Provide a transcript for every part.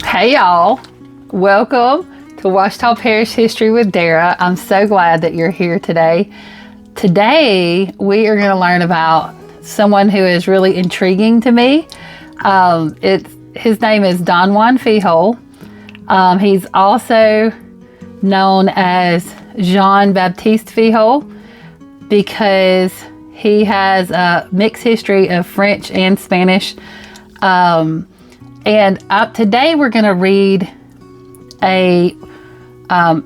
Hey y'all, welcome to Ouachita Parish History with Dara. I'm so glad that you're here today. Today we are going to learn about someone who is really intriguing to me. His name is Don Juan Filhiol. He's also known as Jean Baptiste Filhiol because he has a mixed history of French and Spanish. Today we're going to read a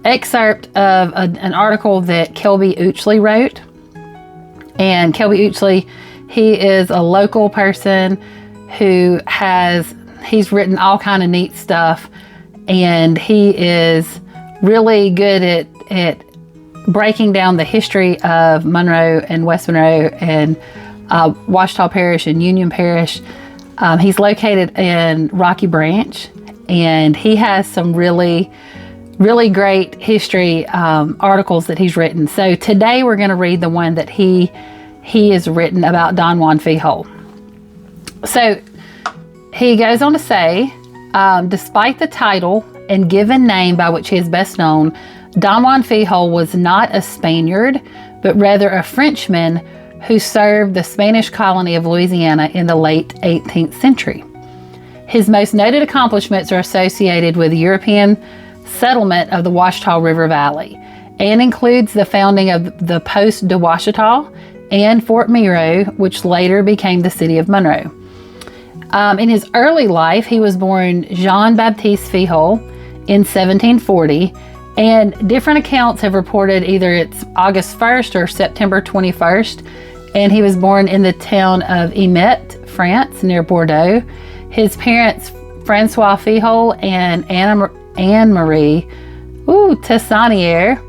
excerpt of an article that Kelby Ouchley wrote. And Kelby Ouchley, he is a local person who he's written all kind of neat stuff, and he is really good at breaking down the history of Monroe and West Monroe and Ouachita Parish and Union Parish. He's located in Rocky Branch, and he has some really great history articles that he's written. So today we're going to read the one that he has written about Don Juan Filhiol. So he goes on to say, despite the title and given name by which he is best known, Don Juan Filhiol was not a Spaniard, but rather a Frenchman who served the Spanish colony of Louisiana in the late 18th century. His most noted accomplishments are associated with European settlement of the Ouachita River Valley and includes the founding of the Poste de Ouachita and Fort Miro, which later became the city of Monroe. In his early life, he was born Jean Baptiste Filhiol in 1740, and different accounts have reported either it's August 1st or September 21st, and he was born in the town of Emet, France, near Bordeaux. His parents, Francois Filhiol and Anne-Marie Tessonnier,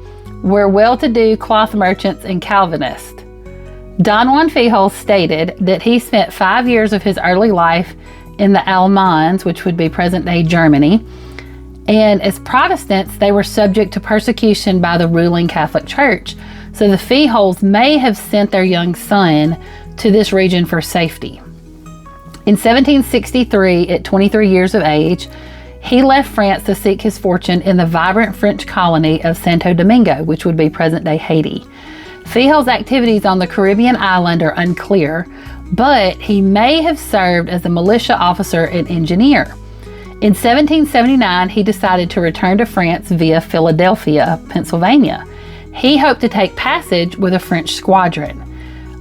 were well-to-do cloth merchants and Calvinists. Don Juan Filhiol stated that he spent 5 years of his early life in the Allemans, which would be present-day Germany, and as Protestants, they were subject to persecution by the ruling Catholic Church. So the Filhiols may have sent their young son to this region for safety. In 1763, at 23 years of age, he left France to seek his fortune in the vibrant French colony of Santo Domingo, which would be present-day Haiti. Filhiol's activities on the Caribbean island are unclear, but he may have served as a militia officer and engineer. In 1779, he decided to return to France via Philadelphia, Pennsylvania. He hoped to take passage with a French squadron.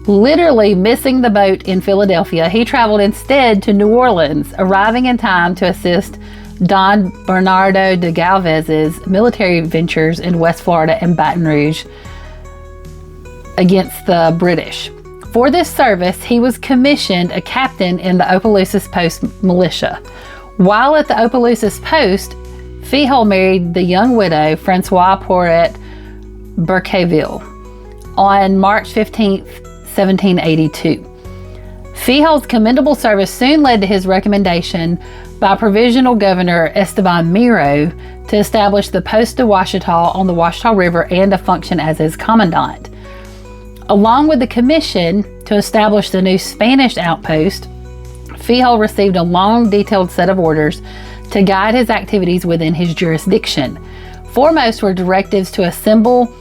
Literally missing the boat in Philadelphia, he traveled instead to New Orleans, arriving in time to assist Don Bernardo de Galvez's military ventures in West Florida and Baton Rouge against the British. For this service, he was commissioned a captain in the Opelousas Post militia. While at the Opelousas Post, Filhiol married the young widow Francois Poiret Berqueville on March 15, 1782. Filhiol's commendable service soon led to his recommendation by Provisional Governor Esteban Miro to establish the Poste de Ouachita on the Ouachita River and to function as his commandant. Along with the commission to establish the new Spanish outpost, Filhiol received a long, detailed set of orders to guide his activities within his jurisdiction. Foremost were directives to assemble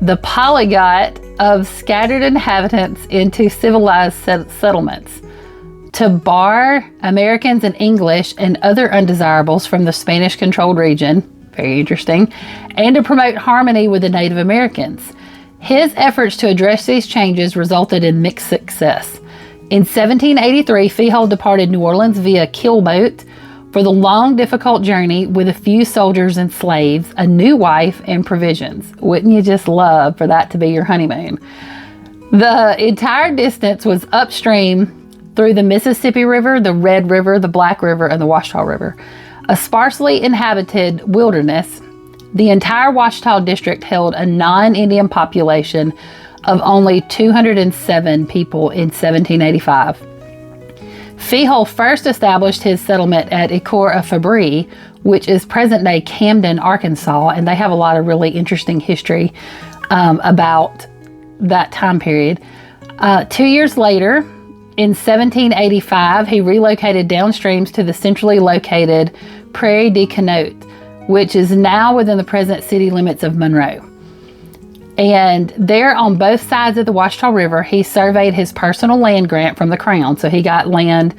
the polyglot of scattered inhabitants into civilized settlements, to bar Americans and English and other undesirables from the Spanish-controlled region, very interesting, and to promote harmony with the Native Americans. His efforts to address these changes resulted in mixed success. In 1783, Filhiol departed New Orleans via keelboat for the long, difficult journey with a few soldiers and slaves, a new wife, and provisions. Wouldn't you just love for that to be your honeymoon? The entire distance was upstream through the Mississippi River, the Red River, the Black River, and the Ouachita River. A sparsely inhabited wilderness, the entire Ouachita district held a non-Indian population of only 207 people in 1785. Filhiol first established his settlement at Écort-à-Fabry, which is present-day Camden, Arkansas, and they have a lot of really interesting history about that time period. 2 years later, In 1785, he relocated downstream to the centrally located Prairie de Canote, which is now within the present city limits of Monroe. And there on both sides of the Ouachita River, he surveyed his personal land grant from the Crown. So he got land,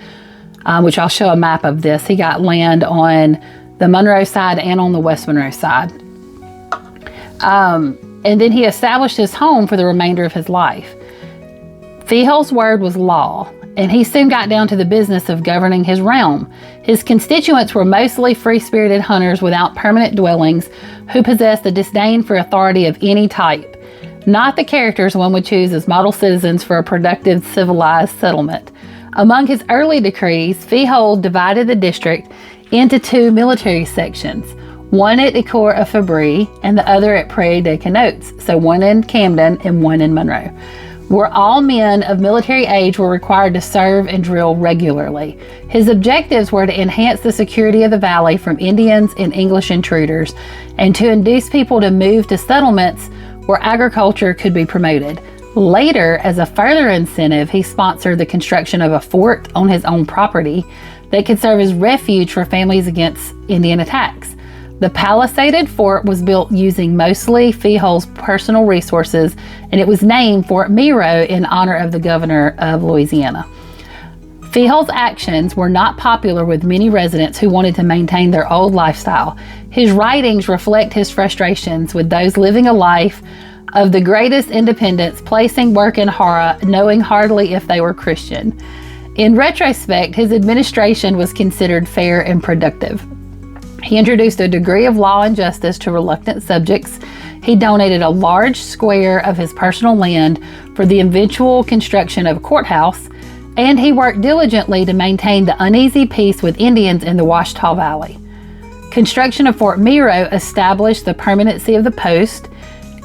which I'll show a map of this. He got land on the Monroe side and on the West Monroe side. And then he established his home for the remainder of his life. Filhiol's word was law, and he soon got down to the business of governing his realm. His constituents were mostly free-spirited hunters without permanent dwellings who possessed a disdain for authority of any type, not the characters one would choose as model citizens for a productive, civilized settlement. Among his early decrees, Filhiol divided the district into two military sections, one at the Court of Fabry and the other at Prairie de Canotes, so one in Camden and one in Monroe, where all men of military age were required to serve and drill regularly. His objectives were to enhance the security of the valley from Indians and English intruders, and to induce people to move to settlements where agriculture could be promoted. Later, as a further incentive, he sponsored the construction of a fort on his own property that could serve as refuge for families against Indian attacks. The palisaded fort was built using mostly Filhiol's personal resources, and it was named Fort Miro in honor of the governor of Louisiana. Filhiol's actions were not popular with many residents who wanted to maintain their old lifestyle. His writings reflect his frustrations with those living a life of the greatest independence, placing work in horror, knowing hardly if they were Christian. In retrospect, his administration was considered fair and productive. He introduced a degree of law and justice to reluctant subjects. He donated a large square of his personal land for the eventual construction of a courthouse, and he worked diligently to maintain the uneasy peace with Indians in the Ouachita Valley. Construction of Fort Miro established the permanency of the post,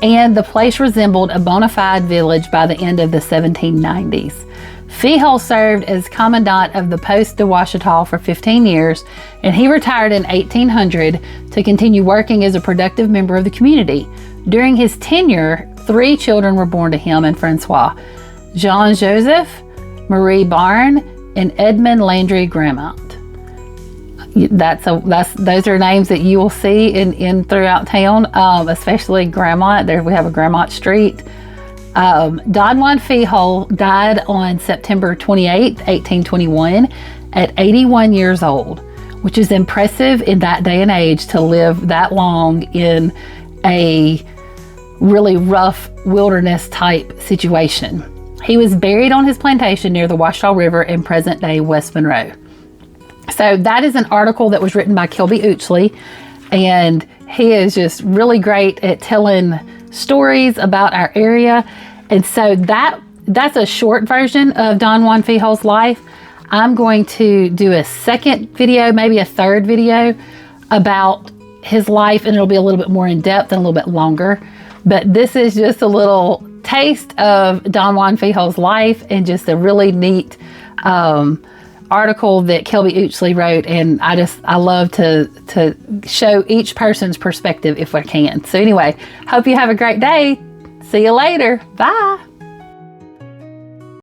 and the place resembled a bona fide village by the end of the 1790s. Filhiol served as commandant of the poste de Ouachita for 15 years, and he retired in 1800 to continue working as a productive member of the community. During his tenure, 3 children were born to him and Francois: Jean-Joseph, Marie Barne, and Edmund Landry Gramont. Those are names that you will see in throughout town, especially Gramont. There we have a Gramont Street. Don Juan Filhiol died on September 28, 1821, at 81 years old, which is impressive in that day and age to live that long in a really rough wilderness type situation. He was buried on his plantation near the Ouachita River in present-day West Monroe. So that is an article that was written by Kelby Ouchley, and he is just really great at telling stories about our area. And so that's a short version of Don Juan Filhiol's life. I'm going to do a second video, maybe a third video, about his life, and it'll be a little bit more in depth and a little bit longer. But this is just a little taste of Don Juan Filhiol's life, and just a really neat article that Kelby Ouchley wrote, and I love to show each person's perspective if I can. So anyway, hope you have a great day. See you later. Bye.